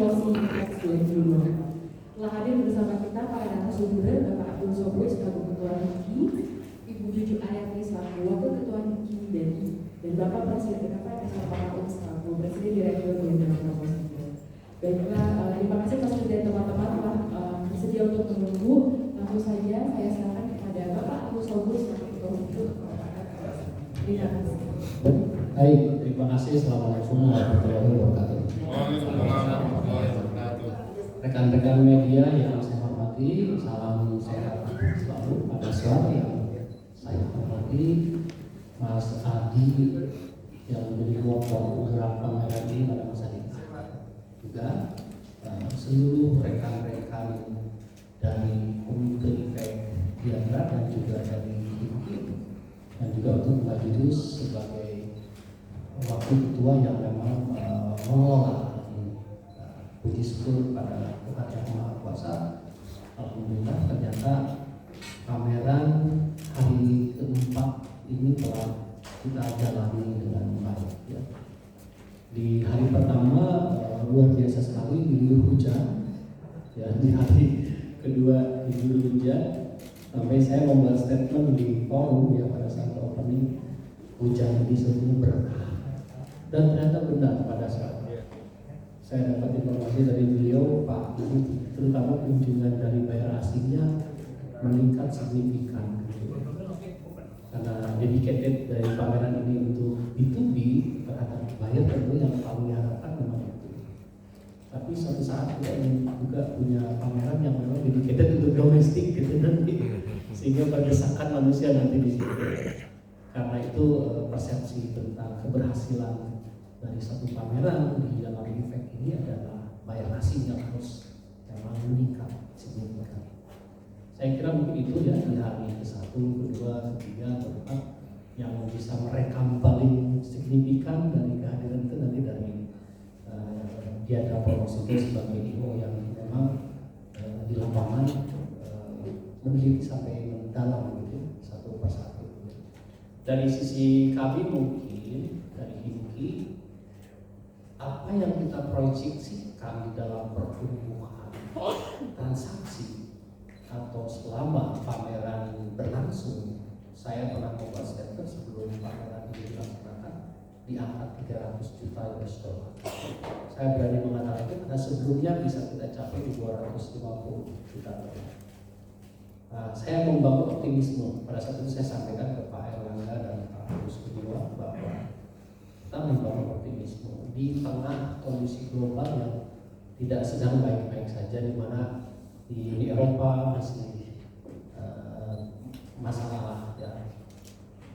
Closing Tax 2022. Telah hadir bersama kita para narasumber Bapak Abdul Soboi selaku Ketua HIPKI, Ibu Juju Ayati selaku Wakil Ketua HIPKI dan Bapak Presiden Pak selaku Presiden Direktur Jenderal Proposisi. Baiklah, terima kasih Mas dan teman-teman telah bersedia untuk menunggu. Langsung saja saya silakan kepada Bapak Abdul Soboi selaku Ketua HIPKI. Terima kasih. Baik, terima kasih. Assalamualaikum warahmatullahi wabarakatuh. Rekan-rekan media yang saya hormati, salam sehat selalu pada suara yang saya hormati, Mas Adi yang menjadi kelompok penggerak pameran ini pada masa ini, juga seluruh rekan-rekan dari Komite IFEK Diandra dan juga dari HIPKI, dan juga untuk Mbak Judus sebagai wakil ketua yang memang mengelola. Puji syukur pada Tuhan Yang Maha Kuasa. Alhamdulillah ternyata pameran hari keempat ini telah kita jalani dengan baik. Ya. Di hari pertama luar biasa sekali diguyur hujan. Ya, di hari kedua diguyur hujan. Sampai saya membuat statement di forum ya pada saat opening, hujan ini sebenarnya berkah. Dan ternyata benar pada saat saya dapat informasi dari beliau, Pak, ini terutama kunjungan dari buyer asingnya meningkat signifikan. Karena dedicated dari pameran ini untuk B2B, terhadap buyer tentu yang paling diharapkan memang itu. Tapi suatu saat kita ingin juga punya pameran yang memang dedicated untuk domestik gitu nanti, sehingga perdesakan manusia nanti di situ. Karena itu persepsi tentang keberhasilan dari satu pameran di dalam IFEK ini adalah buyer asing yang harus memang meningkat signifikan. Saya kira mungkin itu ya di hari ke-1, ke-2, ke-3, ke-4 yang bisa merekam paling signifikan dari kehadiran itu nanti dari Diandra Proposito sebagai IO yang memang di lapangan meneliti sampai mendalam gitu satu persatu. Dari sisi kami mungkin dari HIPKI, apa yang kita proyeksikan di dalam pertumbuhan transaksi atau selama pameran berlangsung, saya pernah membuat statement sebelum pameran ini dilaksanakan di angka 300 juta US dollar. Saya berani mengatakan itu karena sebelumnya bisa kita capai di 250 juta dollar. Saya membangun optimisme. Pada saat itu saya sampaikan ke Pak Erlangga dan Pak Agus Gumiwang bahwa kita membangun optimisme di tengah kondisi global yang tidak sedang baik-baik saja, di mana di Eropa masih masalah ya.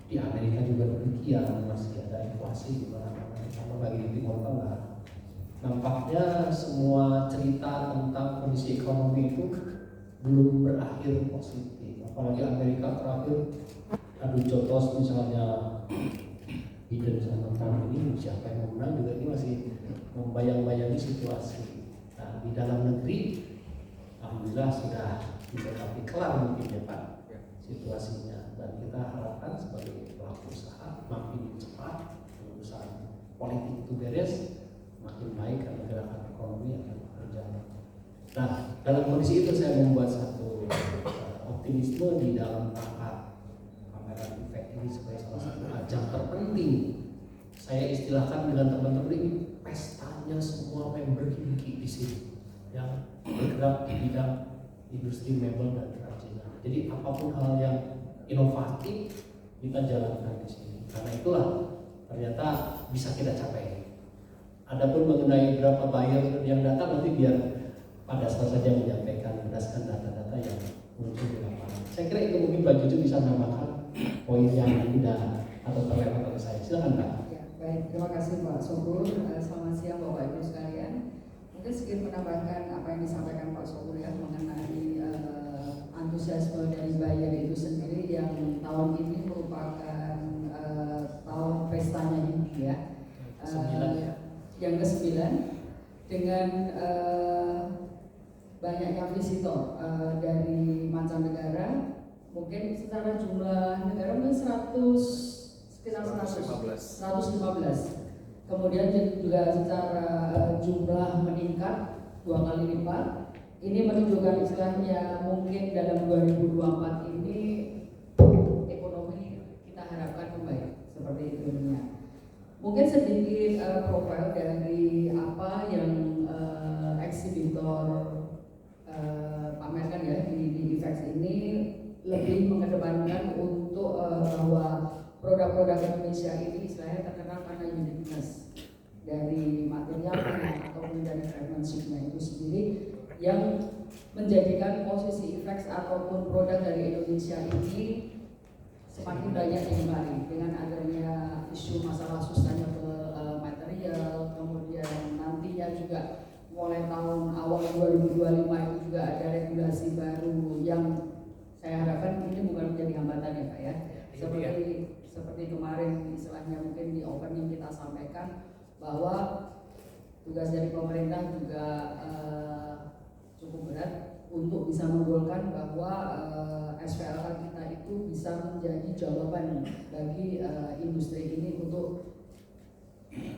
Di Amerika juga demikian, masih ada inflasi di mana-mana. Sama bagi di Timur Tengah, nampaknya semua cerita tentang kondisi ekonomi itu belum berakhir positif. Apalagi Amerika terakhir adu jotos misalnya Biden sama Trump ini, siapa yang menang juga ini masih membayang-bayangi situasi. Nah, di dalam negeri alhamdulillah sudah didekati kelar mungkin ya Pak situasinya, dan kita harapkan sebagai pelaku usaha makin cepat urusan politik itu beres, makin baik karena gerakan ekonomi akan berjalan. Nah, dalam kondisi itu saya membuat satu optimisme di dalam rangka pameran IFEK ini sebagai salah satu ajang terpenting. Saya istilahkan dengan teman-teman ini pestanya semua member HIPKI di sini yang bergerak di bidang industri mebel dan kerajinan. Jadi apapun hal yang inovatif kita jalankan di sini. Karena itulah ternyata bisa kita capai. Adapun mengenai berapa buyer yang datang nanti biar pada saat saja menyampaikan berdasarkan data-data yang muncul di lapangan. Saya kira itu mungkin Mbak Juju bisa menambahkan poin yang tidak atau terlewat oleh saya. Silakan Mbak. Ya, baik, terima kasih Pak Sobur. Selamat siang Bapak Ibu sekalian. Mungkin sedikit menambahkan apa yang disampaikan Pak Sobur ya mengenai antusiasme dari buyer itu sendiri yang tahun ini merupakan tahun pestanya HIPKI ya. Yang ke-9 dengan banyaknya visitor dari mancanegara, mungkin secara jumlah negara mungkin 115. kemudian juga secara jumlah meningkat 2 kali lipat. Ini menunjukkan istilahnya mungkin dalam 2024 ini ekonomi kita harapkan membaik seperti itu dunia. Mungkin sedikit profil dari apa yang eksibitor pamerkan ya di IFEX ini, lebih mengedepankan untuk bahwa produk-produk Indonesia ini istilahnya terkenal karena uniqueness dari materialnya ataupun dari craftsmanship-nya itu sendiri, yang menjadikan posisi IFEX ataupun produk dari Indonesia ini semakin banyak digemari dengan adanya isu masalah sustainable material, kemudian nantinya juga mulai tahun awal 2025 itu juga ada regulasi baru yang saya harapkan ini bukan menjadi hambatan ya Pak ya. Seperti kemarin istilahnya mungkin di opening kita sampaikan bahwa tugas dari pemerintah juga cukup berat untuk bisa menggolkan bahwa SPLK kita itu bisa menjadi jawaban bagi industri ini untuk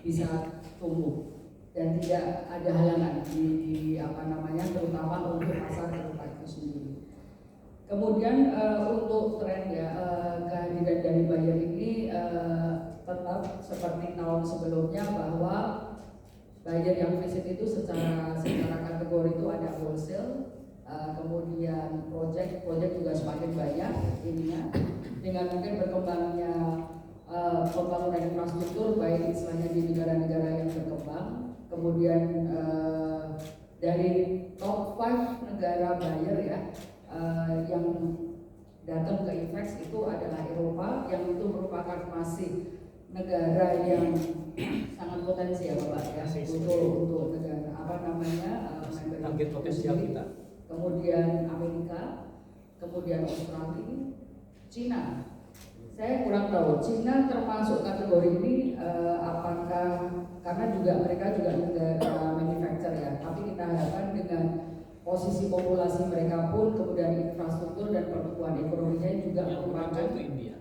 bisa tumbuh dan tidak ada halangan di apa namanya, terutama untuk pasar Eropa itu sendiri. Kemudian untuk tren ya kehadiran dari buyer ini tetap seperti tahun sebelumnya, bahwa buyer yang visit itu secara kategori itu ada wholesale, kemudian project juga semakin banyak ininya, dengan mungkin berkembangnya pembangunan infrastruktur baik istilahnya di negara-negara yang berkembang. Kemudian dari top 5 negara buyer ya yang datang ke IFEX itu adalah Eropa, yang itu merupakan masih negara yang sangat potensial Bapak ya untuk negara apa namanya target potensial kita. Kemudian Amerika, kemudian Australia, Cina. Saya kurang tahu Cina termasuk kategori ini apakah, karena juga mereka juga negara manufacturer ya, tapi kita harapkan dengan posisi populasi mereka pun, kemudian infrastruktur dan pertumbuhan ekonominya juga merupakan India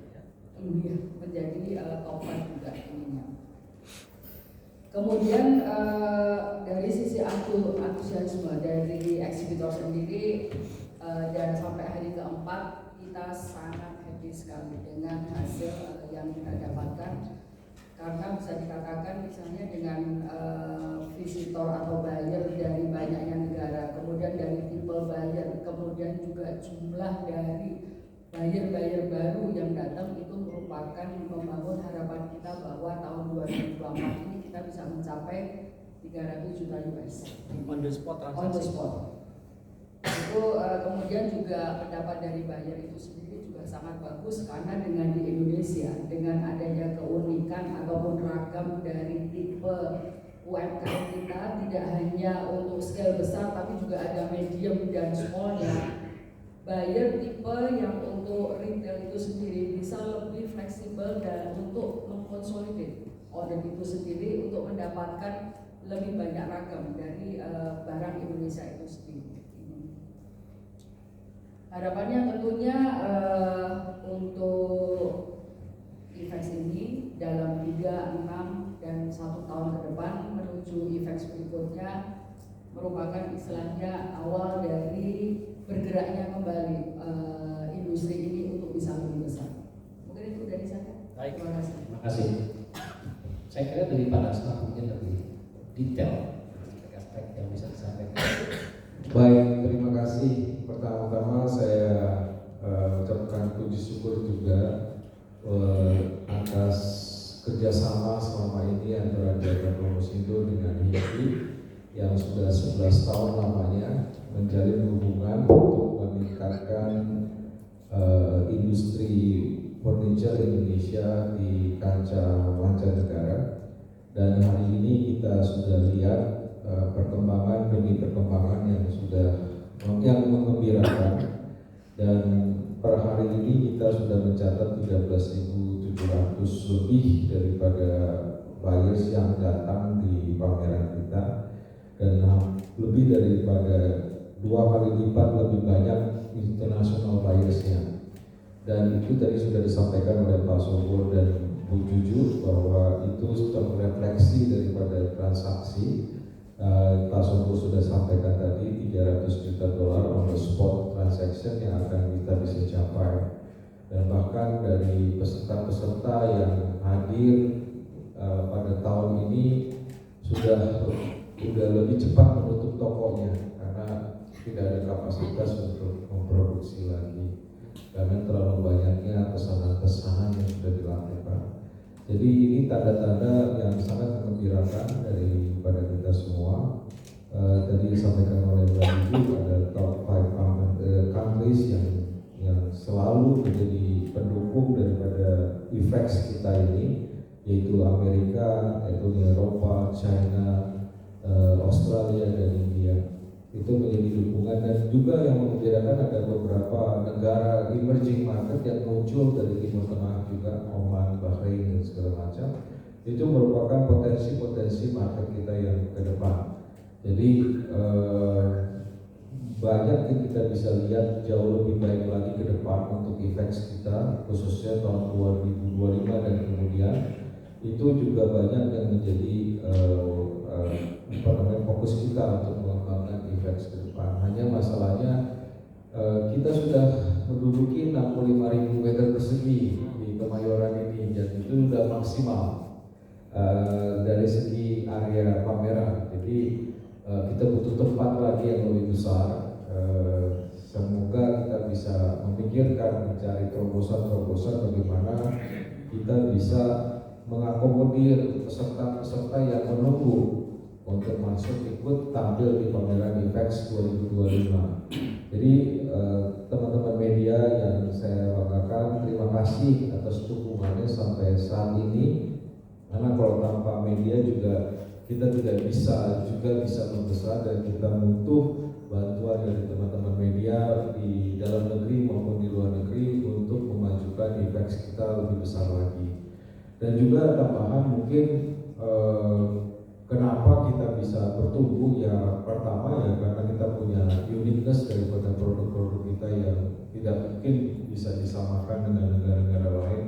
menjadi top 5 juga ininya. Kemudian dari sisi antusiasme dari eksibitor sendiri, dan sampai hari keempat kita sangat happy sekali dengan hasil yang kita dapatkan, karena bisa dikatakan misalnya dengan visitor atau buyer dari banyaknya negara, kemudian dari people buyer, kemudian juga jumlah dari buyer baru yang datang, itu merupakan membangun harapan kita bahwa tahun 2024 ini kita bisa mencapai 300 juta US on the spot transaksi. on the spot. Itu kemudian juga pendapat dari buyer itu sendiri juga sangat bagus, karena dengan di Indonesia dengan adanya keunikan ataupun ragam dari tipe UMKM kita, tidak hanya untuk scale besar tapi juga ada medium dan smallnya. Buyer tipe yang untuk retail itu sendiri bisa lebih fleksibel dan untuk mengkonsolidate order itu sendiri untuk mendapatkan lebih banyak ragam dari barang Indonesia itu sendiri. Harapannya tentunya untuk IFEX ini dalam 3, 6, dan 1 tahun ke depan menuju IFEX berikutnya merupakan istilahnya awal dari bergeraknya kembali industri ini untuk bisa lebih besar. Mungkin itu dari saya. Baik. Terima kasih. Terima kasih. Saya kira dari Pak Dasma mungkin lebih detail aspek-aspek yang bisa disampaikan. Baik, terima kasih. Pertama-tama saya ucapkan puji syukur juga atas kerjasama selama ini antara Jakarta Promosindo dengan HIPI yang sudah 11 tahun lamanya menjalin hubungan untuk meningkatkan industri furniture Indonesia di kancah mancanegara. Dan hari ini kita sudah lihat perkembangan demi perkembangan yang mengembirakan, dan per hari ini kita sudah mencatat 13.700 lebih daripada buyers yang datang di pameran kita, dan lebih daripada 2 kali lipat lebih banyak international buyers-nya. Dan itu tadi sudah disampaikan oleh Pak Sobor dan Bu Juju bahwa itu terrefleksi daripada transaksi. Pak Songko sudah sampaikan tadi $300 juta on the spot transaction yang akan kita bisa capai, dan bahkan dari peserta-peserta yang hadir pada tahun ini sudah lebih cepat menutup tokonya karena tidak ada kapasitas untuk memproduksi lagi karena terlalu banyaknya pesanan-pesanan yang sudah dilakukan. Jadi ini tanda-tanda yang sangat menggembirakan daripada kita semua. Tadi disampaikan oleh Mbak Ibu ada top 5 countries yang selalu menjadi pendukung daripada effects kita ini, yaitu Amerika, yaitu Eropa, China, Australia dan India. Itu menjadi dukungan, dan juga yang membedakan ada beberapa negara emerging market yang muncul dari Timur Tengah juga, Oman, Bahrain dan segala macam. Itu merupakan potensi-potensi market kita yang ke depan. Jadi banyak yang kita bisa lihat jauh lebih baik lagi ke depan untuk effects kita, khususnya tahun 2025 dan kemudian. Itu juga banyak yang menjadi fokus kita untuk mengembangkan effects ke depan. Hanya masalahnya kita sudah menduduki 65.000 meter persegi di Kemayoran ini, dan itu sudah maksimal dari segi area pameran. Jadi kita butuh tempat lagi yang lebih besar. Semoga kita bisa memikirkan, mencari terobosan-terobosan bagaimana kita bisa mengakomodir peserta-peserta yang menunggu untuk masuk ikut tampil di pameran Effects 2025. Jadi teman-teman media yang saya banggakan, terima kasih atas dukungannya sampai saat ini. Karena kalau tanpa media juga kita tidak bisa membesar, dan kita butuh bantuan dari teman-teman media di dalam negeri maupun di luar negeri untuk memajukan Effects kita lebih besar lagi. Dan juga tambahan mungkin kenapa kita bisa bertumbuh, ya pertama ya karena kita punya uniqueness daripada produk-produk kita yang tidak mungkin bisa disamakan dengan negara-negara lain,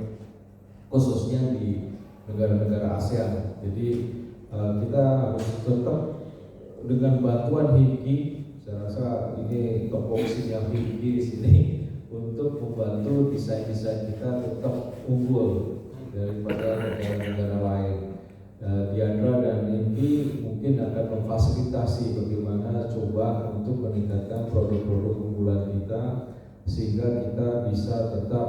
khususnya di negara-negara ASEAN. Jadi kita harus tetap dengan bantuan HIPKI, saya rasa ini topoksinya HIPKI di sini untuk membantu desain-desain kita tetap unggul daripada negara-negara lain. Diandra dan Indi mungkin akan memfasilitasi bagaimana coba untuk meningkatkan produk-produk unggulan kita sehingga kita bisa tetap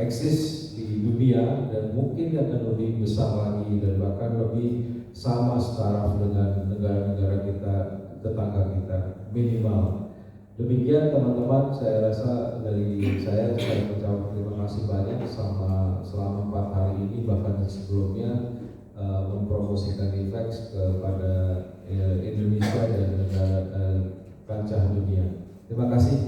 eksis di dunia, dan mungkin akan lebih besar lagi dan bahkan lebih sama setaraf dengan negara-negara kita, tetangga kita minimal. Demikian teman-teman, saya rasa dari saya mengucapkan terima kasih banyak selama 4 hari ini, bahkan sebelumnya mempromosikan Effects kepada Indonesia dan negara kancah dunia. Terima kasih.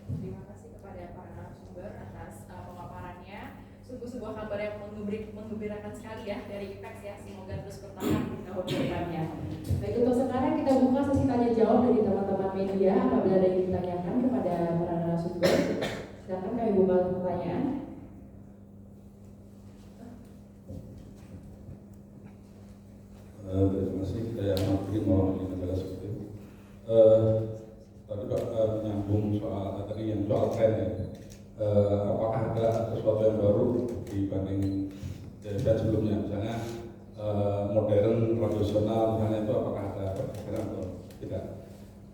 Terima kasih kepada para narasumber atas pemaparannya. Sungguh sebuah kabar yang menggembirakan sekali ya dari Effects ya. Semoga terus bertahan di tahun depannya. Baik, untuk sekarang kita buka sesi tanya jawab dari teman-teman media. Apabila ada yang ditanyakan kepada para narasumber, silakan kami buka pertanyaan. Terima kasih. Saya mungkin mau di negara seperti itu. Tadi Pak menyambung soal tadi yang soal tren ya. Apakah ada sesuatu yang baru dibanding dan sebelumnya, misalnya modern, tradisional, misalnya itu apakah ada perbedaan atau tidak?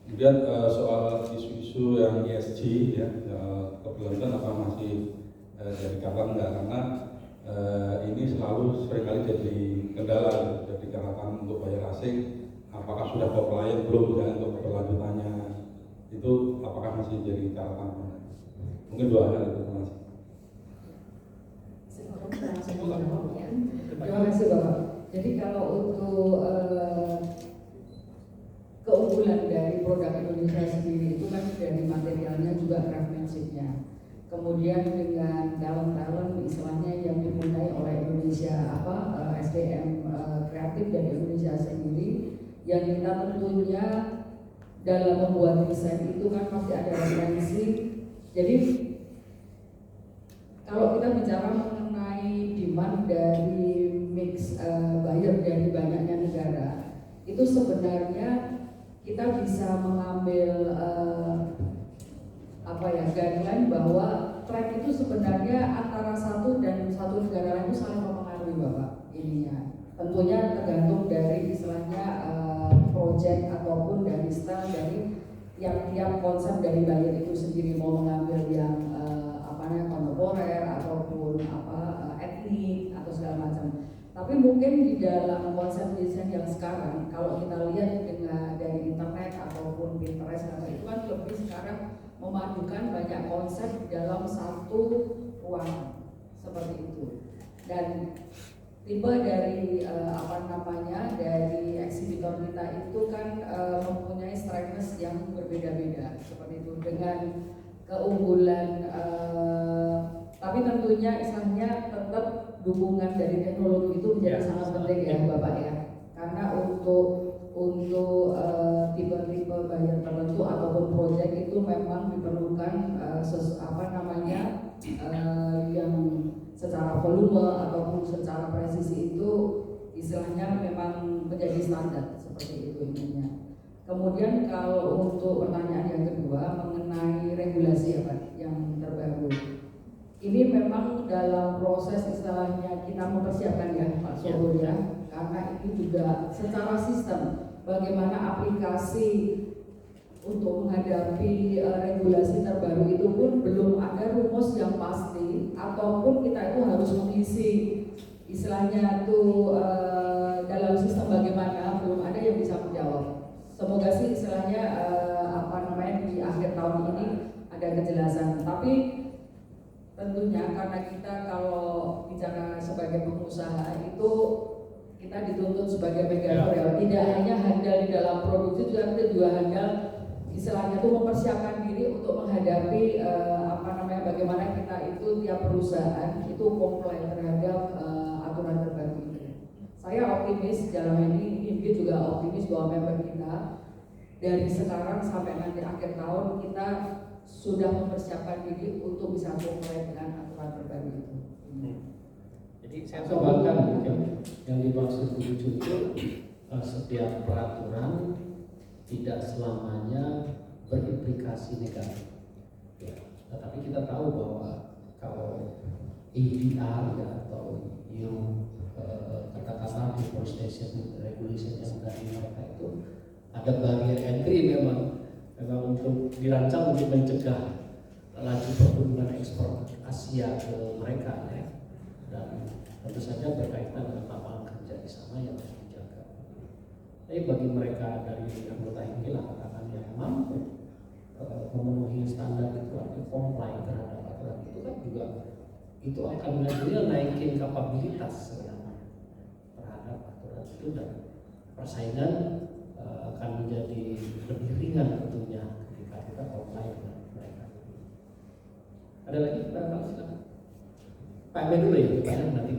Kemudian soal isu-isu yang ESG ya, kebetulan apa masih jadi kapan enggak, karena ini selalu seringkali jadi kendala, jadi catatan untuk bayar asing. Apakah sudah compliant belum misalnya untuk keberlanjutannya, itu apakah masih jadi catatan? Mungkin 2 hal itu. Terima kasih Bapak. Jadi kalau untuk keunggulan dari produk Indonesia sendiri itu kan dari materialnya juga craftsmanship-nya. Kemudian dengan talent istilahnya yang dipunyai oleh Indonesia, SDM kreatif dari Indonesia sendiri, yang kita tentunya dalam membuat desain itu kan pasti ada referensi. Jadi kalau kita bicara mengenai demand dari mix buyer dari banyaknya negara, itu sebenarnya kita bisa mengambil guideline bahwa track itu sebenarnya antara satu negara lain itu saling mempengaruhi Bapak ininya. Tentunya tergantung dari istilahnya project ataupun dari style dari tiap konsep dari buyer itu sendiri, mau mengambil yang kontemporer ataupun etnik atau segala macam. Tapi mungkin di dalam konsep desain yang sekarang, kalau kita lihat dengan dari internet ataupun Pinterest itu kan lebih sekarang memadukan banyak konsep dalam satu ruangan seperti itu. Dan tipe dari dari eksibitor kita itu kan mempunyai strength yang berbeda-beda seperti itu dengan keunggulan, tapi tentunya istilahnya tetap dukungan dari teknologi itu menjadi sangat penting ya Bapak ya, karena untuk tipe-tipe buyer tertentu ataupun proyek itu memang diperlukan yang secara volume ataupun secara presisi itu istilahnya memang menjadi standar seperti itu intinya. Kemudian kalau untuk pertanyaan yang kedua mengenai regulasi yang terbaru, ini memang dalam proses istilahnya kita mempersiapkan ya Pak Sobur ya, karena ini juga secara sistem bagaimana aplikasi untuk menghadapi regulasi terbaru itu pun belum ada rumus yang pasti, ataupun kita itu harus mengisi istilahnya itu dalam sistem bagaimana, belum ada yang bisa menjawab. Semoga sih istilahnya di akhir tahun ini ada kejelasan. Tapi tentunya karena kita kalau bicara sebagai pengusaha itu kita dituntut sebagai megafor ya, tidak hanya handal di dalam produksi, kita juga handal istilahnya itu mempersiapkan diri untuk menghadapi bagaimana kita itu tiap perusahaan itu comply terhadap aturan terbaru ini. Saya optimis dalam ini juga optimis bahwa member kita dari sekarang sampai nanti akhir tahun kita sudah mempersiapkan diri untuk bisa comply dengan aturan terbaru itu. Jadi saya tambahkan yang dimaksud lucu itu setiap peraturan tidak selamanya berimplikasi negatif. Ya, tetapi kita tahu bahwa kalau ADR ya, atau katakanlah deforestation regulation yang dari mereka itu ada barrier entry memang untuk dirancang untuk mencegah laju pertumbuhan ekspor Asia ke mereka ya, dan tentu saja berkaitan dengan lapangan kerja di sana yang harus dijaga. Tapi bagi mereka dari anggota inilah katakan yang mampu memenuhi standar itu atau comply terhadap aturan itu kan juga itu akan naikin kapabilitas sebenarnya terhadap aturan itu, dan persaingan akan menjadi lebih ringan tentunya ketika kita comply dengan mereka. Ada lagi Pak Ben dulu ya, Pak nanti.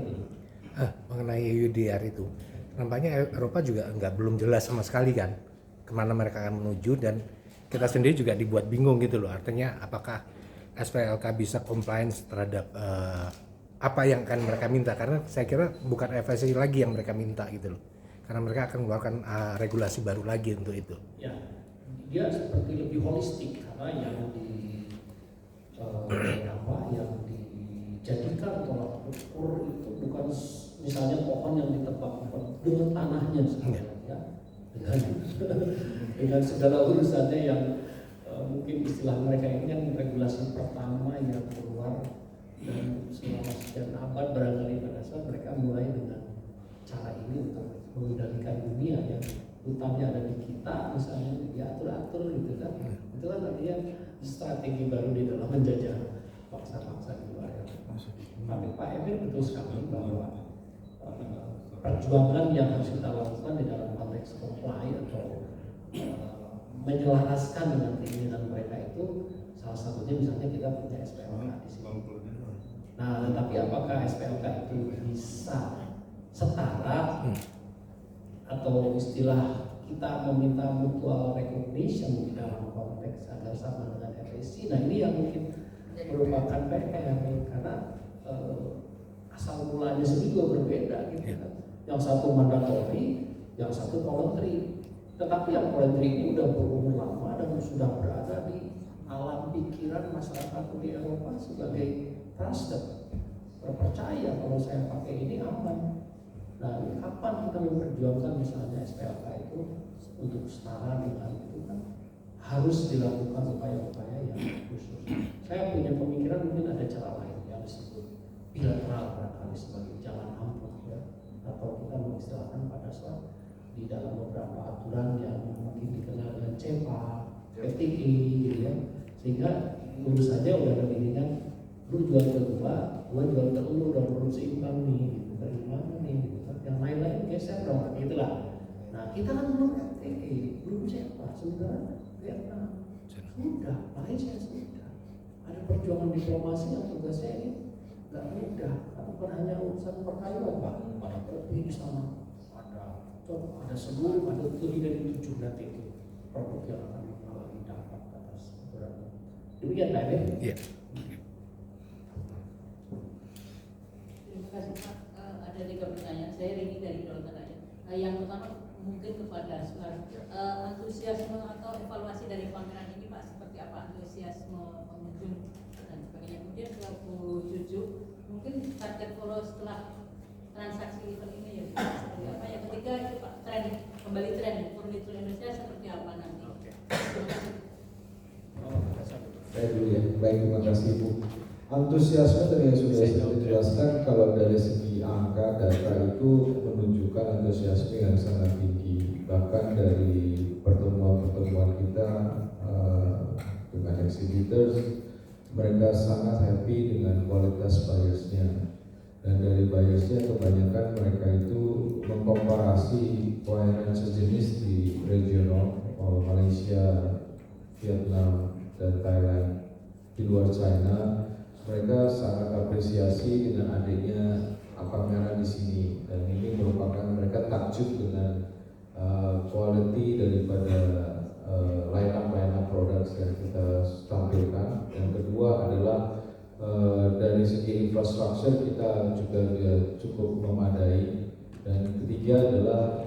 Mengenai UDR itu, nampaknya Eropa juga belum jelas sama sekali kan kemana mereka akan menuju, dan kita sendiri juga dibuat bingung gitu loh. Artinya apakah SPLK bisa compliance terhadap apa yang akan mereka minta, karena saya kira bukan FSC lagi yang mereka minta gitu loh, karena mereka akan mengeluarkan regulasi baru lagi untuk itu. Ya, dia seperti lebih holistik karena yang yang dijadikan tolak ukur itu bukan misalnya pohon yang ditebang dengan tanahnya sebenarnya ya, dengan segala urusannya yang mungkin istilah mereka ini yang regulasi pertama yang keluar dan selama sekian abad barangkali pada saat mereka mulai dengan cara ini untuk mengendalikan dunia ya, hutannya ada di kita misalnya diatur-atur gitu kan, itu kan artinya strategi baru di dalam menjajah bangsa-bangsa di luar ya. Tapi Pak Emir betul sekali bahwa perjuangan yang harus kita lakukan di dalam konteks comply atau menyelaraskan dengan keinginan mereka itu salah satunya misalnya kita punya SPLK di sini. Nah, tapi apakah SPLK itu bisa setara atau istilah kita meminta mutual recognition di dalam konteks agar sama dengan FSC? Nah, ini yang mungkin merupakan PR karena asal mulanya sendiri juga berbeda gitu kan. Yang satu mandatory, yang satu voluntary. Tetapi yang voluntary ini udah berumur lama dan sudah berada di alam pikiran masyarakat di Eropa sebagai trusted, percaya kalau saya pakai ini aman. Nah, kapan kita memperjuangkan misalnya SPLK itu untuk setara dengan itu kan harus dilakukan upaya-upaya yang khusus. Saya punya pemikiran mungkin ada cara lain yang disebut bilateral barangkali sebagai jalan ampuh ya, atau kita mengistilahkan pada saat di dalam beberapa aturan yang mungkin dikenal dengan CEPA, FTI gitu ya, sehingga lulus saja udah lebih ringan, lu jual ke gua jual ke lu, udah belum seimbang nih, gitu. Dari mana nih, gitu. Yang lain-lain geser dong, gitulah. Nah kita kan belum FTI, belum CEPA, sementara Vietnam sudah, Malaysia sudah. Ada perjuangan diplomasi yang tugasnya ini nggak mudah, bukan hanya urusan perkayuan Pak, ada kopi di sana. Ada seluruh, ada lebih dari 7 nanti itu produk yang akan mengalami dampak atas beberapa. Demikian Pak Ebe. Iya. Terima kasih Pak. Ada 3 pertanyaan. Saya Rini dari Dolta Raja. Yang pertama mungkin kepada Aswar, antusiasme atau evaluasi dari pameran ini Pak, seperti apa antusiasme pengunjung dan sebagainya. Kemudian ke Bu Juju, mungkin target follow setelah transaksi event ini ya seperti apa. Yang ketiga itu Pak, tren kembali tren furniture Indonesia seperti apa nanti. Saya dulu ya. Baik, terima kasih Bu. Antusiasme tadi yang sudah saya jelaskan, kalau dari segi angka data itu menunjukkan antusiasme yang sangat tinggi. Bahkan dari pertemuan-pertemuan kita dengan exhibitors, mereka sangat happy dengan kualitas buyers-nya. Dan dari buyers-nya kebanyakan mereka itu mengkomparasi pelayanan sejenis di regional Malaysia, Vietnam, dan Thailand di luar China. Mereka sangat apresiasi dengan adanya pameran di sini, dan ini merupakan mereka takjub dengan quality daripada line-up produk yang kita tampilkan. Yang kedua adalah dari segi infrastruktur kita juga cukup memadai, dan ketiga adalah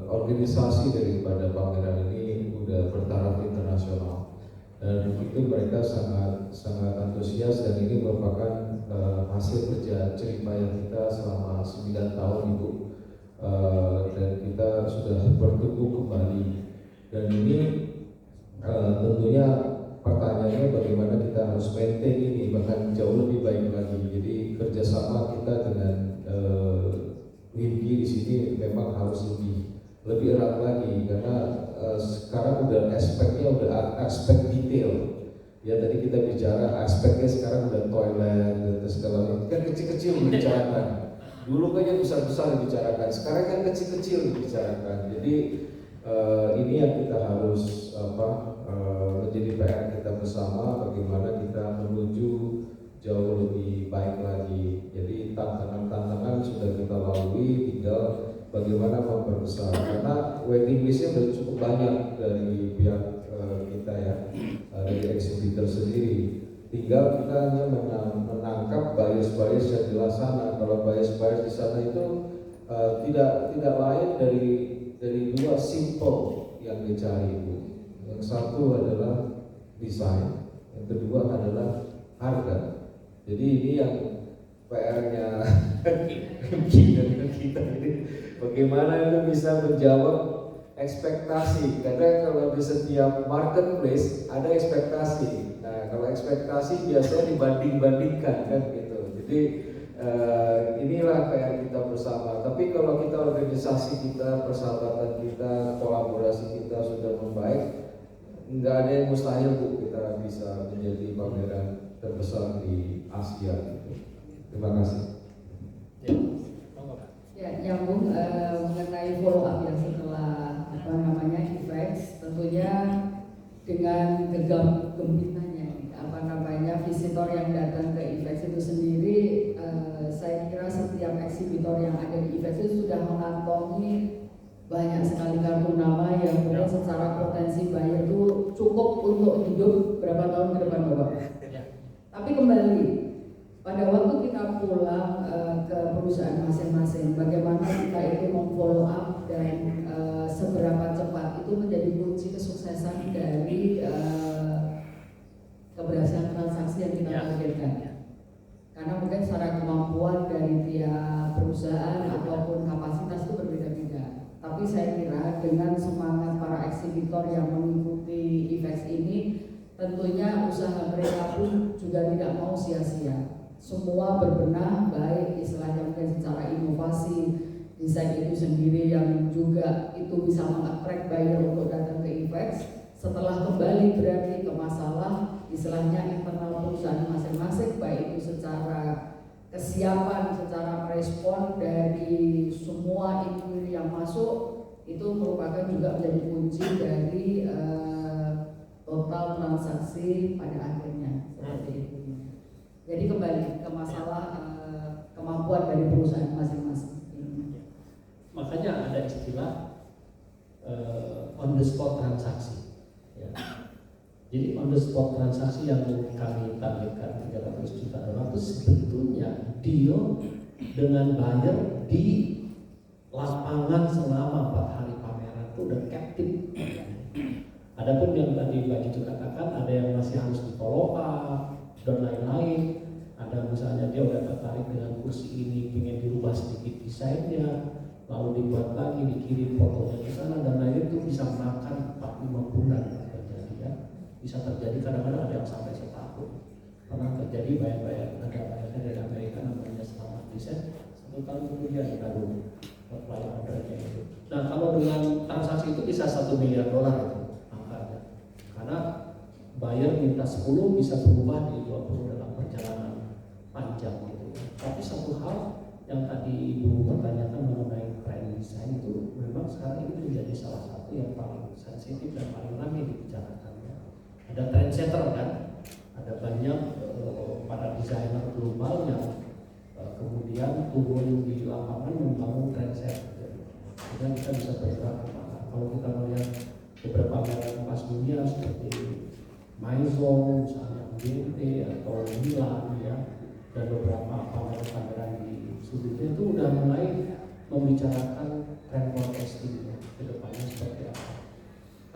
organisasi daripada pameran ini udah bertaraf internasional, dan itu mereka sangat antusias, dan ini merupakan hasil kerja jeripayah kita selama 9 tahun Ibu, dan kita sudah bertumbuh kembali. Dan ini tentunya pertanyaannya bagaimana kita harus maintain ini, bahkan jauh lebih baik lagi. Jadi kerjasama kita dengan WIMPI di sini memang harus lebih erat lagi, karena sekarang udah aspek detail. Ya tadi kita bicara aspeknya sekarang udah toilet dan segala macam, kan kecil-kecil dibicarakan. Dulu kan yang besar-besar dibicarakan, sekarang kan kecil-kecil dibicarakan. Jadi ini yang kita harus menjadi PR kita bersama, bagaimana kita menuju jauh lebih baik lagi. Jadi tantangan-tantangan sudah kita lalui, tinggal bagaimana memperbesar, karena waiting listnya sudah cukup banyak dari pihak kita ya, dari exhibitor sendiri. Tinggal kita hanya menangkap buyers yang di luar sana. Kalau buyers di sana itu tidak lain dari 2 simple yang dicari itu. Yang satu adalah desain, yang kedua adalah harga. Jadi ini yang PR-nya kita ini, bagaimana itu bisa menjawab ekspektasi. Karena kalau di setiap marketplace ada ekspektasi. Nah, kalau ekspektasi biasanya dibanding-bandingkan kan gitu. Jadi inilah PR kita bersama. Tapi kalau kita organisasi kita, persahabatan kita, kolaborasi kita sudah membaik, nggak ada yang mustahil Bu, kita bisa menjadi pameran terbesar di Asia gitu. Terima kasih. Ya, nyambung mengenai follow up yang setelah IFEX, tentunya dengan gegap gempitanya visitor yang datang ke IFEX itu sendiri, saya kira setiap eksibitor yang ada di IFEX itu sudah mengantongi banyak sekali kartu nama yang mungkin secara potensi buyer itu cukup untuk hidup berapa tahun ke depan Bapak. Tapi kembali pada waktu kita kita pulang ke perusahaan masing-masing, bagaimana kita itu memfollow up dan seberapa cepat itu menjadi kunci kesuksesan dari keberhasilan transaksi yang kita targetkan. Karena mungkin secara kemampuan dari tiap perusahaan ataupun kapasitas itu berbeda-beda. Tapi saya kira dengan semangat para eksibitor yang mengikuti event ini, tentunya usaha mereka pun juga tidak mau sia-sia. Semua berbenah, baik istilahnya mungkin secara inovasi, desain itu sendiri yang juga itu bisa meng-attract buyer untuk datang ke event. Setelah kembali berarti ke masalah istilahnya internal perusahaan masing-masing, baik itu secara kesiapan, secara merespon dari semua inquiry yang masuk, itu merupakan juga menjadi kunci dari total transaksi pada akhirnya seperti itu. Jadi kembali ke masalah kemampuan dari perusahaan masing-masing. Makanya ada istilah on the spot transaksi. Ya. Jadi on the spot transaksi yang kami targetkan 300 juta dolar itu sebetulnya deal dengan buyer di lapangan selama 4 hari pameran itu udah captive. Adapun yang tadi Mbak Jitu katakan, ada yang masih harus di follow up dan lain-lain. Ada misalnya dia udah tertarik dengan kursi ini, ingin dirubah sedikit desainnya, lalu dibuat lagi, dikirim fotonya ke sana dan lain itu bisa makan 4-5 bulan terjadi ya. Bisa terjadi kadang-kadang ada yang sampai setahun. Pernah terjadi bayar-bayar ada bayarnya dari Amerika namanya Selamat Desain 1 tahun kemudian baru pelayanan ordernya itu. Nah kalau dengan transaksi itu bisa $1 miliar itu angkanya. Karena buyer minta 10 bisa berubah di 20 dalam perjalanan panjang gitu. Tapi satu hal yang tadi Ibu bertanyakan mengenai trend desain itu memang sekarang ini menjadi salah satu yang paling sensitif dan paling ramai dibicarakan. Ada trendsetter kan, ada banyak para desainer global yang kemudian turun di lapangan membangun trendsetter. Dan kita bisa bergerak kemana. Kalau kita melihat beberapa merek kelas dunia seperti Maison, misalnya GT atau Milan ya, dan beberapa pameran-pameran di sudutnya itu udah mulai membicarakan trend forecasting ke depannya seperti apa.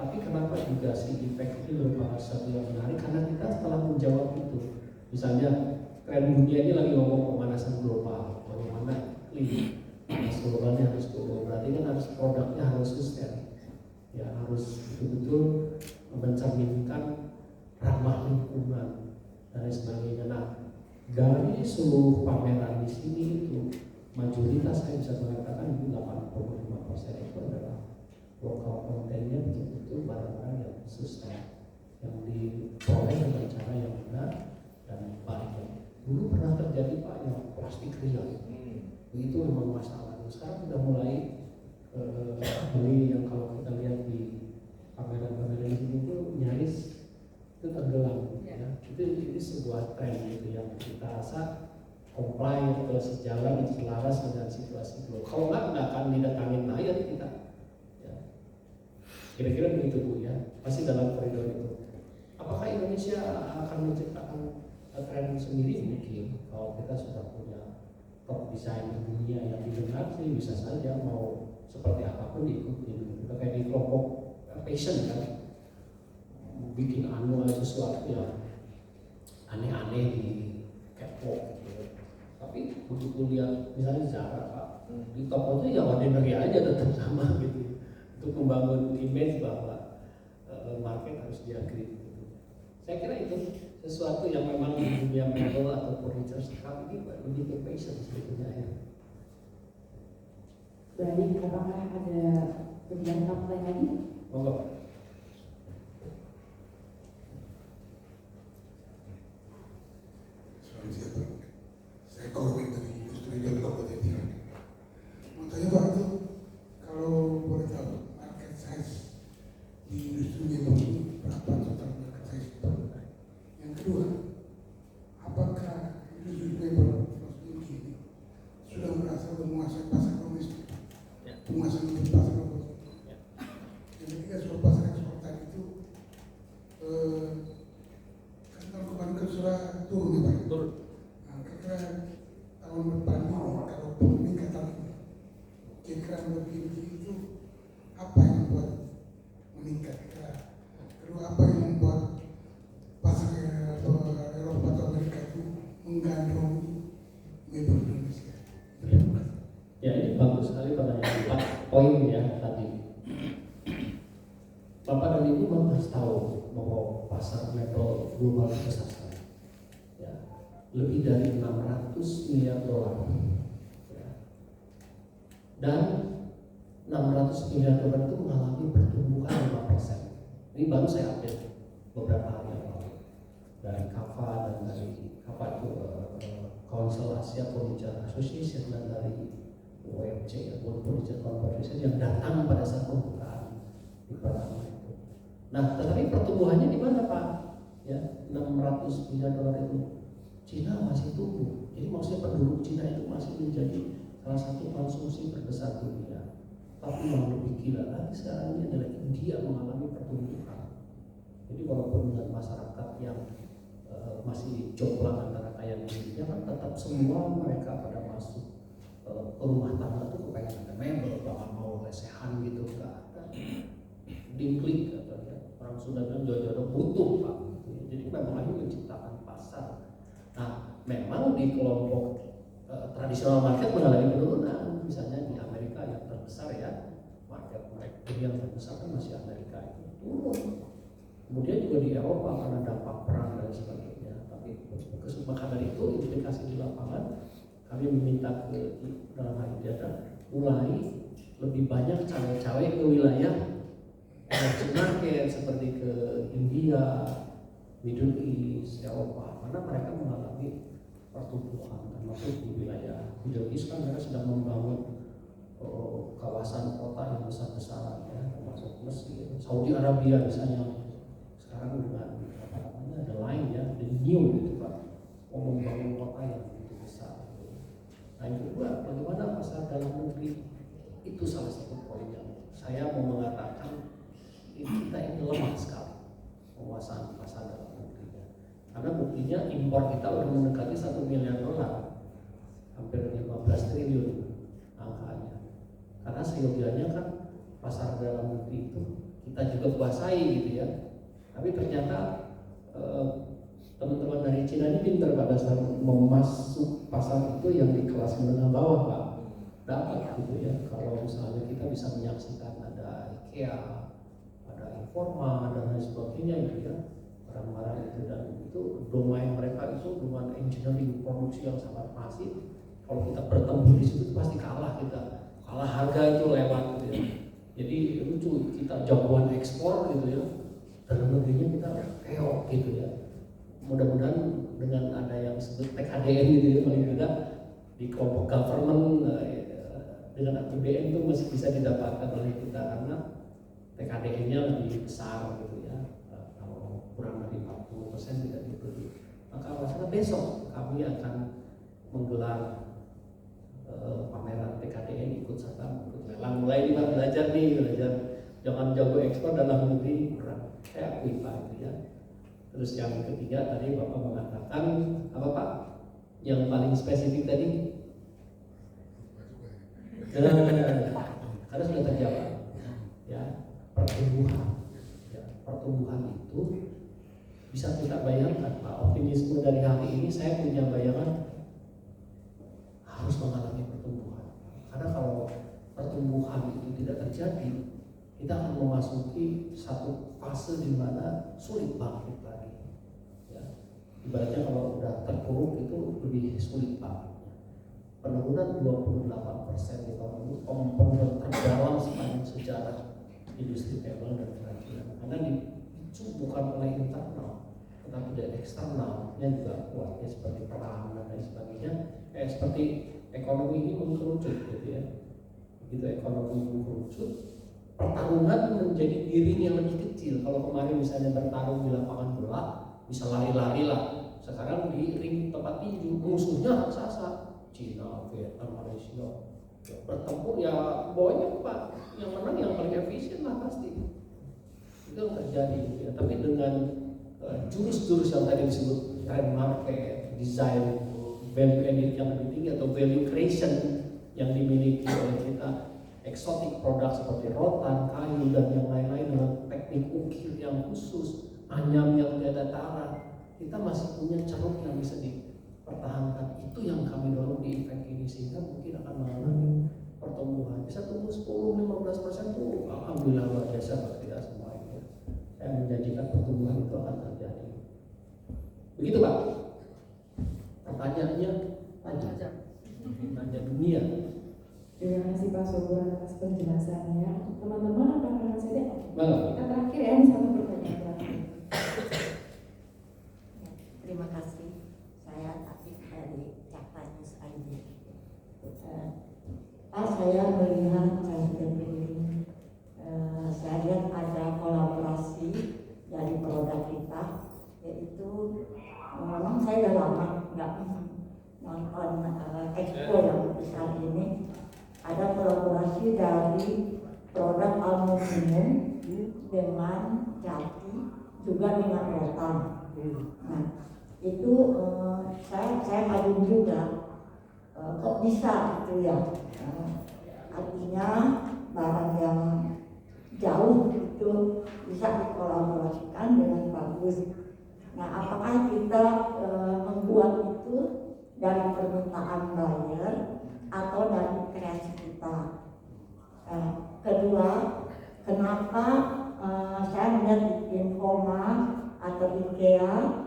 Tapi kenapa juga si impact ini merupakan sesuatu yang menarik? Karena kita telah menjawab itu. Misalnya tren dunia ini lagi ngomong pemanasan global, bagaimana ini panas globalnya harus turun. Berarti kan harus produknya harus sustain, ya harus betul-betul mencerminkan ramah lingkungan dan lain sebagainya. Nah, dari seluruh pameran di sini itu mayoritas saya bisa mengatakan 85% itu adalah lokal kontennya betul-betul barang-barang yang sustain, yang diperoleh dengan cara yang benar dan baik. Dulu pernah terjadi Pak yang plastik real, itu memang masalah. Sekarang sudah mulai beli yang kalau kita lihat di pameran-pameran di sini itu nyaris itu tenggelam. Ya. Itu sebuah tren gitu yang kita rasa comply atau sejalan atau selaras dengan situasi global. Kalau nggak akan didatangin air kita. Kira-kira begitu Bu ya, pasti dalam koridor itu. Apakah Indonesia akan menciptakan tren sendiri? Mungkin kalau kita sudah punya top desain dunia yang didengar sih bisa saja mau seperti apapun diikuti. Kita kayak di kelompok passion kan, bikin anual sesuatu yang aneh-aneh di catwalk gitu. Tapi begitu lihat misalnya Zara Pak, di toko itu ya ordinary aja tetap sama gitu. Untuk membangun image bahwa market harus diakui gitu. Saya kira itu sesuatu yang memang di dunia mebel atau furniture sekarang ini lebih ke passion sebetulnya ya. Berarti apakah ada penjelasan lain lagi? Monggo. Saya korban dari industri dan kompetensi. Mau tanya Pak itu kalau boleh tahu market size di industri mebel ini berapa total market size? Yang kedua, apakah industri mebel ini sudah merasa menguasai pasar domestik, penguasaan di pasar domestik? Yang ketiga soal pasar ekspor tadi itu, kan tahun kemarin kan sudah turun ya Pak? Turun. Nah, kira-kira PDI itu apa yang membuat meningkat? Kedua, apa yang membuat pasar Eropa atau Amerika itu menggandrungi Weber Indonesia? Ya, ini bagus sekali pertanyaan 4 poin ya tadi. Bapak dan Ibu memang harus tahu bahwa pasar mebel global besar sekali. Ya, lebih dari 600 miliar dolar. Ya. Dan 600 miliar dolar itu mengalami pertumbuhan 5%. Ini baru saya update beberapa hari yang lalu dari KAFA dan dari KAFA itu Council Asia Furniture Association dan dari OFC, World Furniture Corporation yang datang pada saat pembukaan di pertama itu. Nah, tetapi pertumbuhannya di mana Pak? Ya, 600 miliar dolar itu Cina masih tumbuh. Jadi maksudnya penduduk Cina itu masih menjadi salah satu konsumsi terbesar dunia. Tapi yang lebih gila lagi sekarang ini adalah India mengalami pertumbuhan. Jadi walaupun dengan masyarakat yang masih jomplang antara kaya dan miskinnya, kan tetap semua mereka pada masuk ke rumah tangga tuh kepengen ada mebel, bahkan mau lesehan gitu enggak ada. Dingklik katanya orang Sunda bilang jodoh butuh Pak. Jadi memang lagi menciptakan pasar. Nah, memang di kelompok tradisional market mengalami penurunan. Misalnya di Amerika yang terbesar ya, market mereka yang terbesar kan masih Amerika itu turun. Kemudian juga di Eropa karena dampak perang dan sebagainya. Tapi kesepakatan itu implikasi di lapangan, kami meminta ke dalam hal ini mulai lebih banyak cawe-cawe ke wilayah emerging market seperti ke India, Middle East, Eropa, karena mereka mengalami pertumbuhan. Termasuk di wilayah Middle East kan mereka sedang membangun kawasan kota yang besar-besaran ya, termasuk Mesir, Saudi Arabia misalnya. Sekarang dengan apa namanya ada lain ya, the new gitu Pak, mau membangun kota yang begitu besar. Nah yang kedua, bagaimana pasar dalam negeri, itu salah satu poin yang saya mau mengatakan kita ini lemah sekali penguasaan pasar dalam negerinya. Karena buktinya impor kita udah mendekati 1 miliar dolar, hampir 15 triliun angkanya. Karena seyogianya kan pasar dalam negeri itu kita juga kuasai gitu ya. Tapi ternyata teman-teman dari Cina ini pintar pada saat memasuk pasar itu yang di kelas menengah bawah Pak, dapat gitu ya. Kalau misalnya kita bisa menyaksikan ada IKEA, ada Informa dan lain sebagainya gitu ya, barang-barang itu, dan itu domain mereka itu domain engineering produksi yang sangat masif. Kalau kita bertemu di situ pasti kalah kita, kalah harga itu lewat gitu ya. Jadi lucu, kita jagoan ekspor gitu ya, dalam negerinya kita keok gitu ya. Mudah-mudahan dengan ada yang disebut TKDN gitu ya, paling tidak di kelompok government dengan APBN itu masih bisa didapatkan oleh kita, karena TKDN-nya lebih besar gitu ya. Kalau kurang dari 40% tidak dibeli. Maka masalah besok kami akan menggelar pameran TKDN, ikut serta ikut lelang. Mulai nih Pak, belajar jangan jago ekspor dalam negeri kurang. Saya akui Pak itu ya. Terus yang ketiga tadi Bapak mengatakan apa Pak? Yang paling spesifik tadi? Karena sudah terjawab. Ya, pertumbuhan. Ya, pertumbuhan itu bisa kita bayangkan Pak. Optimisme dari hari ini saya punya bayangan harus mengalami pertumbuhan. Karena kalau pertumbuhan itu tidak terjadi, kita akan memasuki satu fase di mana sulit bangkit lagi. Ya. Ibaratnya kalau udah terpuruk itu lebih sulit bangkit. Penurunan 28% di tahun ini penurunan terdalam sepanjang sejarah industri mebel dan kerajinan. Karena dipicu bukan oleh internal, tetapi dari eksternal yang juga kuat ya, seperti perang dan lain sebagainya. Seperti ekonomi ini mengkerucut gitu ya. Begitu ekonomi mengkerucut, pertarungan menjadi dirinya yang lebih kecil. Kalau kemarin misalnya bertarung di lapangan bola, bisa lari-lari lah. Sekarang di ring tempat tinju, musuhnya raksasa, Cina, Vietnam, Malaysia. Bertempur ya pokoknya Pak, yang menang yang paling efisien lah pasti. Itu yang terjadi gitu ya. Tapi dengan jurus-jurus yang tadi disebut trend market, design, value added yang lebih tinggi atau value creation yang dimiliki oleh kita, eksotik produk seperti rotan, kayu dan yang lain-lain dengan teknik ukir yang khusus, anyam yang tiada tara, kita masih punya ceruk yang bisa dipertahankan. Itu yang kami dorong di event ini, sehingga mungkin akan mengalami pertumbuhan bisa tumbuh 10-15% tuh alhamdulillah luar biasa buat kita semua ini. Saya menjanjikan pertumbuhan itu akan terjadi. Begitu Pak. Pertanyaannya tanya dunia. Terima kasih Pak Sobor atas penjelasannya. Untuk teman-teman apakah saja? Kita terakhir ya, ini satu pertanyaan terakhir. Terima kasih. Saya Atik dari Cakta News ID. Saya melihat kajian ini, saya lihat ada kolaborasi dari produk kita, yaitu memang saya udah lama nggak nonton expo yang besar ini. Ada kolaborasi dari produk aluminium dengan jati, juga dengan rotan. Nah, itu saya kagum juga, kok bisa gitu ya. Artinya barang yang jauh itu bisa dikolaborasikan dengan bagus. Nah, apakah kita membuat itu dari permintaan buyer atau dari kreasi kita? Kedua, kenapa saya melihat di Infoma atau IKEA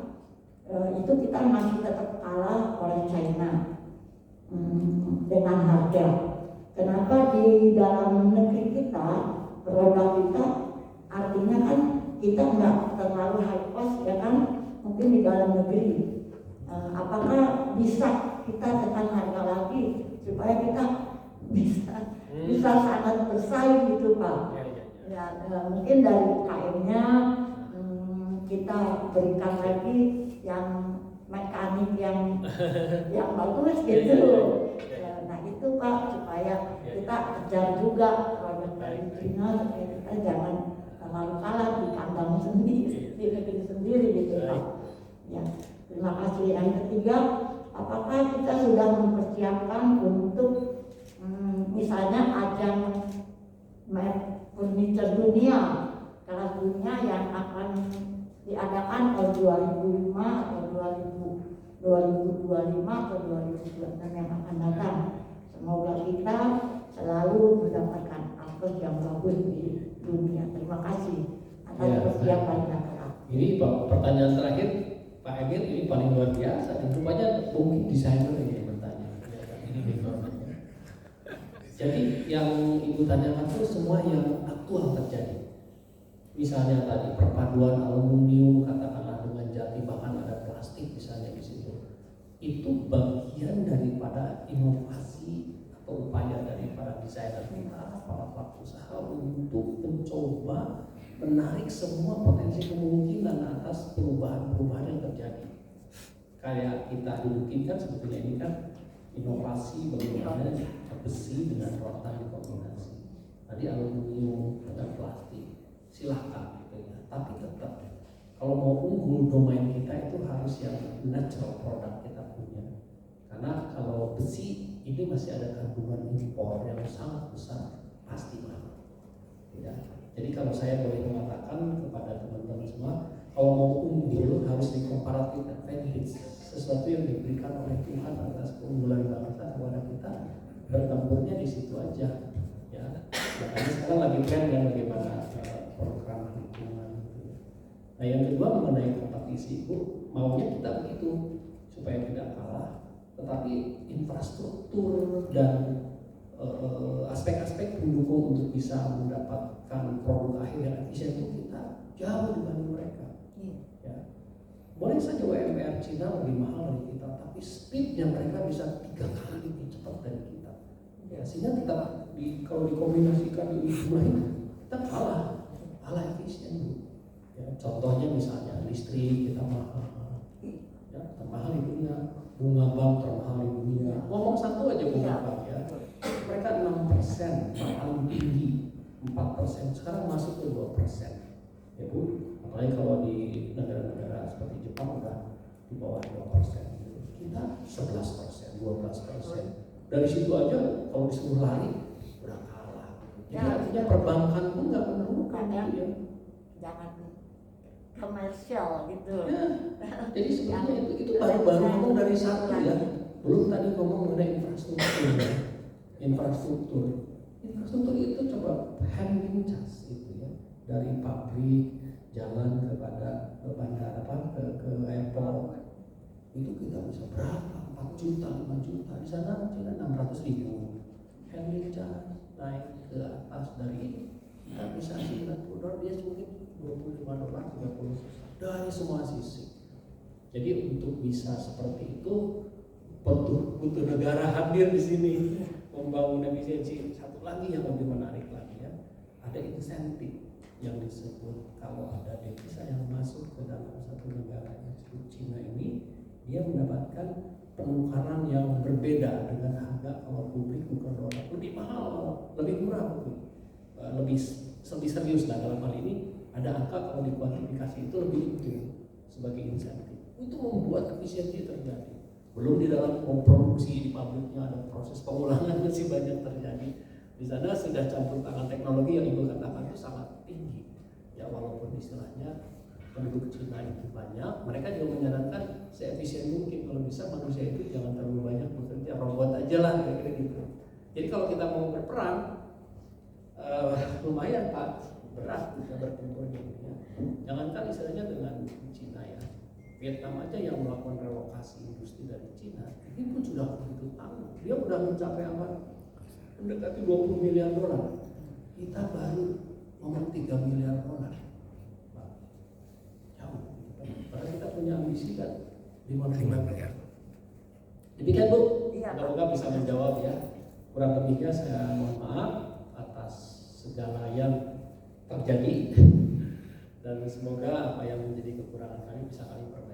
itu kita masih tetap kalah oleh China dengan harga. Kenapa di dalam negeri kita, produk kita, artinya kan kita nggak terlalu high cost ya kan, mungkin di dalam negeri. Apakah bisa kita tekan harga lagi supaya kita bisa sangat bersaing gitu Pak? Ya, mungkin dari UKM-nya kita berikan lagi yang mekanik yang bagus gitu. Nah itu Pak, supaya kita kejar juga produk dari Cina, supaya kita jangan terlalu kalah di kandang sendiri, di negeri sendiri gitu Pak. Ya, terima kasih. Yang ketiga, apakah kita sudah mempersiapkan untuk misalnya ajang furniture dunia, kelas dunia yang akan diadakan tahun 2005 atau 2025 atau 2026 yang akan datang. Semoga kita selalu mendapatkan akses yang bagus di dunia. Terima kasih atas persiapannya. Ini pertanyaan terakhir Pak Emil, ini paling luar biasa. Dan rupanya mungkin desainer ini bertanya. Jadi yang Ibu tanyakan itu semua yang aktual terjadi. Misalnya tadi perpaduan aluminium katakanlah dengan jati, bahkan ada plastik misalnya di situ. Itu bagian daripada inovasi atau upaya daripada desainer kita, para pelaku usaha untuk mencoba menarik semua potensi kemungkinan atas perubahan-perubahan yang terjadi. Kayak kita dudukin kan sebetulnya ini kan inovasi bagaimana besi dengan rotan dikombinasi. Tadi aluminium dengan plastik, silahkan gitu ya. Tapi tetap kalau mau unggul domain kita itu harus yang natural produk kita punya. Karena kalau besi ini masih ada kandungan impor yang sangat besar, pasti mahal. Ya. Jadi kalau saya boleh mengatakan kepada teman-teman semua, kalau mau unggul harus di comparative advantage, sesuatu yang diberikan oleh Tuhan atas keunggulan bangsa kepada kita, bertempurnya di situ aja. Ya, makanya sekarang lagi tren yang bagaimana program lingkungan. Nah yang kedua mengenai kompetisi, Bu, maunya kita begitu supaya tidak kalah, tetapi infrastruktur dan aspek-aspek pendukung untuk bisa mendapatkan produk akhir yang efisien itu kita jauh dibanding mereka. Ya. Boleh saja UMR Cina lebih mahal dari kita, tapi speednya mereka bisa 3 kali lebih cepat dari kita. Ya, sehingga kita kalau dikombinasikan di jumlahnya kita kalah efisien. Ya, contohnya misalnya listrik kita mahal, ya, termahal di dunia, bunga bank termahal di dunia. Ngomong satu aja bunga bank ya, mereka 6% paling tinggi, 4% sekarang masuk ke 2%. Ya Bu, apalagi kalau di negara-negara seperti Jepang udah di bawah 2%. Kita 11%, 12%. Dari situ aja kalau disuruh lari udah kalah. Jadi artinya perbankan pun nggak menemukan Bukan, ya. ya. Jangan komersial gitu. Ya, jadi sebenarnya itu baru ngomong dari satu ya. Belum tadi ngomong mengenai infrastruktur ya. Infrastruktur itu coba handling charge itu ya, dari pabrik jalan kepada ke bandara ke airport itu kita bisa berapa 4 juta 5 juta di sana Cina 600.000 handling charge naik ke atas dari kita bisa $90 dia mungkin $25 $30 dari semua sisi. Jadi untuk bisa seperti itu butuh negara hadir di sini membangun efisiensi. Satu lagi yang lebih menarik lagi ya, ada insentif yang disebut kalau ada devisa yang masuk ke dalam satu negara yang disebut Cina ini, dia mendapatkan penukaran yang berbeda dengan harga kalau publik bukan dolar, lebih mahal, lebih murah lebih serius. Nah dalam hal ini ada angka kalau dikuantifikasi itu lebih sebagai insentif untuk membuat efisiensi terjadi. Belum di dalam produksi di pabriknya ada proses pengulangan masih banyak terjadi. Di sana sudah campur tangan teknologi yang ibu katakan itu sangat tinggi. Ya walaupun istilahnya penduduk Cina itu banyak, mereka juga menyarankan seefisien mungkin kalau bisa manusia itu jangan terlalu banyak bekerja, robot aja lah kira-kira gitu. Jadi kalau kita mau berperang lumayan Pak, berat kita bertempur gitu ya. Jangankan istilahnya dengan Cina ya. Vietnam aja yang melakukan relokasi industri dari Cina, ini pun sudah begitu tangguh. Dia sudah mencapai apa? Mendekati $20 miliar. Kita baru ngomong $3 miliar. Jauh. Karena kita punya ambisi kan 5 miliar. Demikian Bu, semoga bisa menjawab ya. Kurang lebihnya saya mohon maaf atas segala yang terjadi dan semoga apa yang menjadi kekurangan kami bisa kami perbaiki.